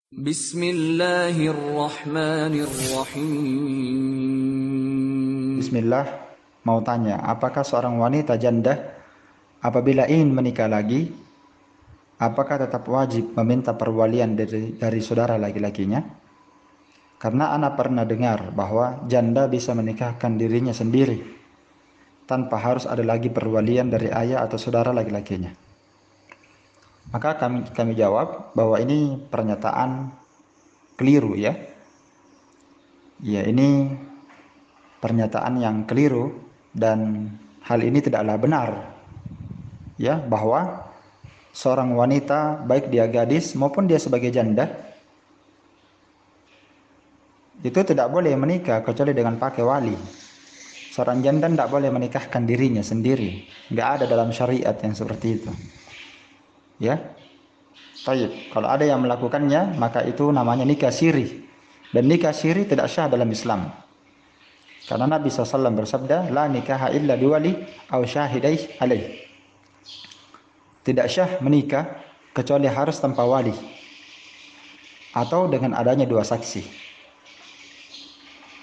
Bismillahirrahmanirrahim. Bismillah, mau tanya, apakah seorang wanita janda apabila ingin menikah lagi, apakah tetap wajib meminta perwalian dari saudara laki-lakinya? Karena anak pernah dengar bahwa janda bisa menikahkan dirinya sendiri tanpa harus ada lagi perwalian dari ayah atau saudara laki-lakinya. Maka kami jawab bahwa ini pernyataan keliru ya. Ya, ini pernyataan yang keliru dan hal ini tidaklah benar. Ya, bahwa seorang wanita baik dia gadis maupun dia sebagai janda itu tidak boleh menikah kecuali dengan pakai wali. Seorang janda tidak boleh menikahkan dirinya sendiri. Nggak ada dalam syariat yang seperti itu. Ya, baik. Kalau ada yang melakukannya, maka itu namanya nikah siri. Dan nikah siri tidak sah dalam Islam. Karena Nabi SAW bersabda, la nikaha illa biwali aw syahidai alaih. Tidak syah menikah kecuali harus tanpa wali atau dengan adanya dua saksi.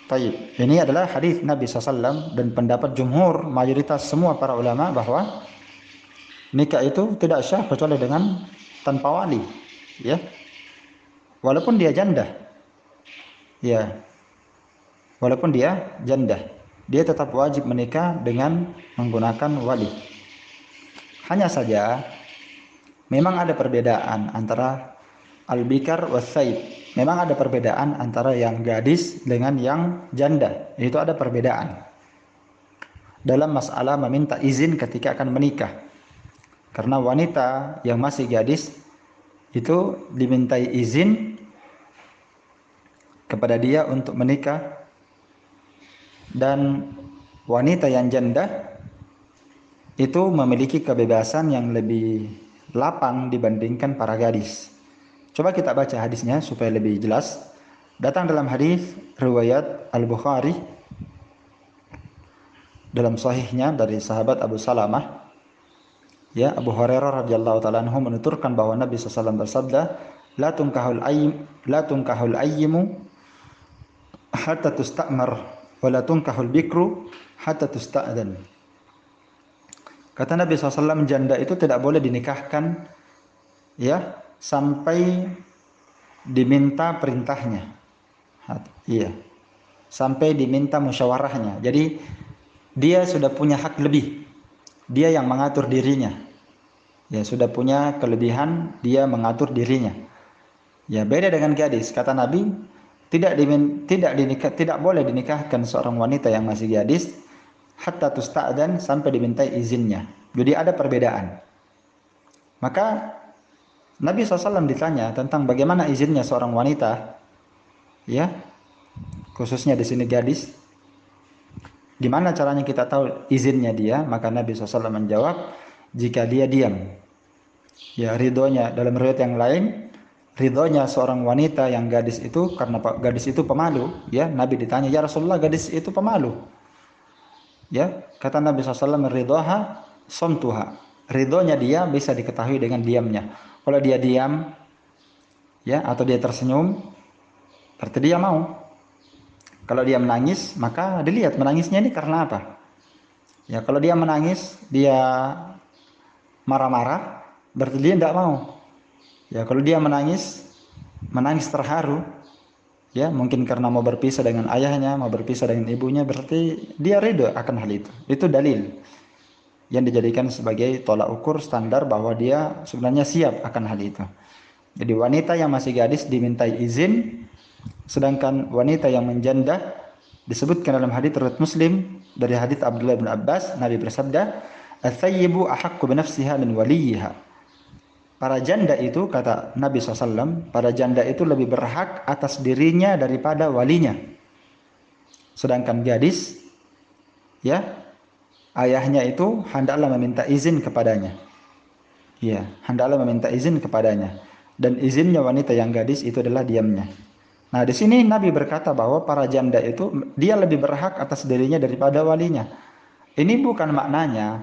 Baik, ini adalah hadis Nabi SAW dan pendapat jumhur mayoritas semua para ulama bahwa nikah itu tidak syah kecuali dengan tanpa wali, ya. Walaupun dia janda, ya. Walaupun dia janda, dia tetap wajib menikah dengan menggunakan wali. Hanya saja memang ada perbedaan antara al-bikar was-sayyib. Memang ada perbedaan antara yang gadis dengan yang janda. Itu ada perbedaan dalam masalah meminta izin ketika akan menikah. Karena wanita yang masih gadis itu dimintai izin kepada dia untuk menikah, dan wanita yang janda itu memiliki kebebasan yang lebih lapang dibandingkan para gadis. Coba kita baca hadisnya supaya lebih jelas. Datang dalam hadis riwayat Al-Bukhari dalam sahihnya dari sahabat Abu Salamah. Ya, Abu Hurairah radhiyallahu taala anhu menuturkan bahwa Nabi SAW bersabda, la tunkahul ayyimu hatta tusta'mar wa la tunkahul bikru hatta tusta'dan. Kata Nabi SAW, janda itu tidak boleh dinikahkan ya sampai diminta perintahnya. Iya. Sampai diminta musyawarahnya. Jadi dia sudah punya hak lebih. Dia yang mengatur dirinya. Ya, sudah punya kelebihan, dia mengatur dirinya. Ya, beda dengan gadis. Kata Nabi, tidak boleh dinikahkan seorang wanita yang masih gadis hatta tusta'dan, sampai dimintai izinnya. Jadi ada perbedaan. Maka Nabi SAW ditanya tentang bagaimana izinnya seorang wanita, ya, khususnya di sini gadis. Gimana caranya kita tahu izinnya dia? Maka Nabi SAW menjawab, jika dia diam. Ya, ridhonya, dalam riwayat yang lain, ridhonya seorang wanita yang gadis itu karena gadis itu pemalu. Ya, Nabi ditanya, ya Rasulullah, gadis itu pemalu. Ya, kata Nabi SAW, ridhoha somtuha. Ridhonya dia bisa diketahui dengan diamnya. Kalau dia diam, ya, atau dia tersenyum, berarti dia mau. Kalau dia menangis, maka dilihat menangisnya ini karena apa. Ya, kalau dia menangis, dia marah-marah, berarti dia tidak mau. Ya, kalau dia menangis terharu, ya, mungkin karena mau berpisah dengan ayahnya, mau berpisah dengan ibunya, berarti dia ridho akan hal itu. Itu dalil yang dijadikan sebagai tolak ukur standar bahwa dia sebenarnya siap akan hal itu. Jadi wanita yang masih gadis dimintai izin, sedangkan wanita yang menjanda disebutkan dalam hadits riwayat Muslim dari hadits Abdullah bin Abbas, Nabi bersabda, "Ats-tsayyibu ahaqqu bi nafsiha min waliyha." Para janda itu, kata Nabi SAW, para janda itu lebih berhak atas dirinya daripada walinya. Sedangkan gadis, ya, ayahnya itu hendaklah meminta izin kepadanya. Ya, hendaklah meminta izin kepadanya. Dan izinnya wanita yang gadis itu adalah diamnya. Nah, di sini Nabi berkata bahwa para janda itu dia lebih berhak atas dirinya daripada walinya. Ini bukan maknanya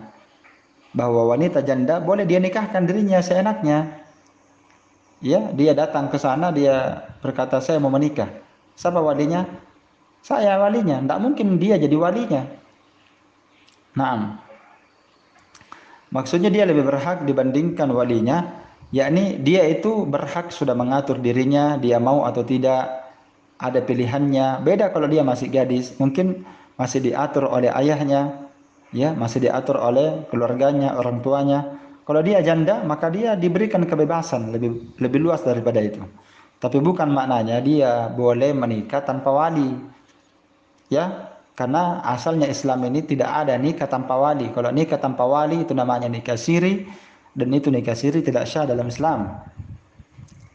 bahwa wanita janda boleh dia nikahkan dirinya seenaknya. ya, dia datang ke sana, dia berkata saya mau menikah. Siapa walinya? Saya walinya. Tidak mungkin dia jadi walinya. Nah, maksudnya dia lebih berhak dibandingkan walinya, yakni dia itu berhak sudah mengatur dirinya, dia mau atau tidak, ada pilihannya. Beda kalau dia masih gadis, mungkin masih diatur oleh ayahnya, ya, masih diatur oleh keluarganya, orang tuanya. Kalau dia janda, maka dia diberikan kebebasan lebih luas daripada itu. Tapi bukan maknanya dia boleh menikah tanpa wali, ya. Karena asalnya Islam ini tidak ada nikah tanpa wali. Kalau nikah tanpa wali itu namanya nikah siri, dan itu nikah siri tidak syah dalam Islam.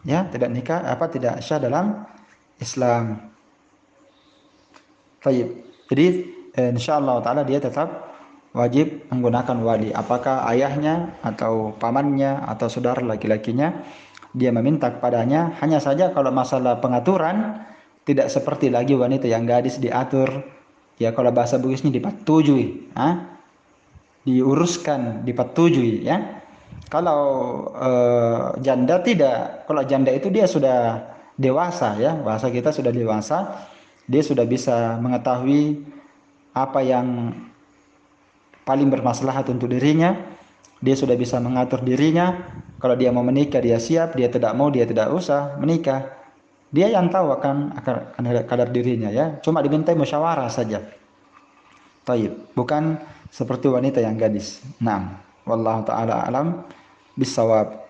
Ya, tidak syah dalam Islam. Baik. Jadi insyaallah taala dia tetap wajib menggunakan wali. Apakah ayahnya atau pamannya atau saudara laki-lakinya, dia meminta kepadanya. Hanya saja kalau masalah pengaturan tidak seperti lagi wanita yang gadis diatur. Ya, kalau bahasa Bugisnya dipatujui, diuruskan, dipatujui, ya. Kalau janda tidak. Kalau janda itu dia sudah dewasa, ya, bahasa kita sudah dewasa, dia sudah bisa mengetahui apa yang paling bermaslahat untuk dirinya, dia sudah bisa mengatur dirinya. Kalau dia mau menikah dia siap, dia tidak mau dia tidak usah menikah. Dia yang tahu akan kadar dirinya, ya. Cuma diminta musyawarah saja. Taib, bukan seperti wanita yang gadis. Naam, wallahu taala alam bisawab.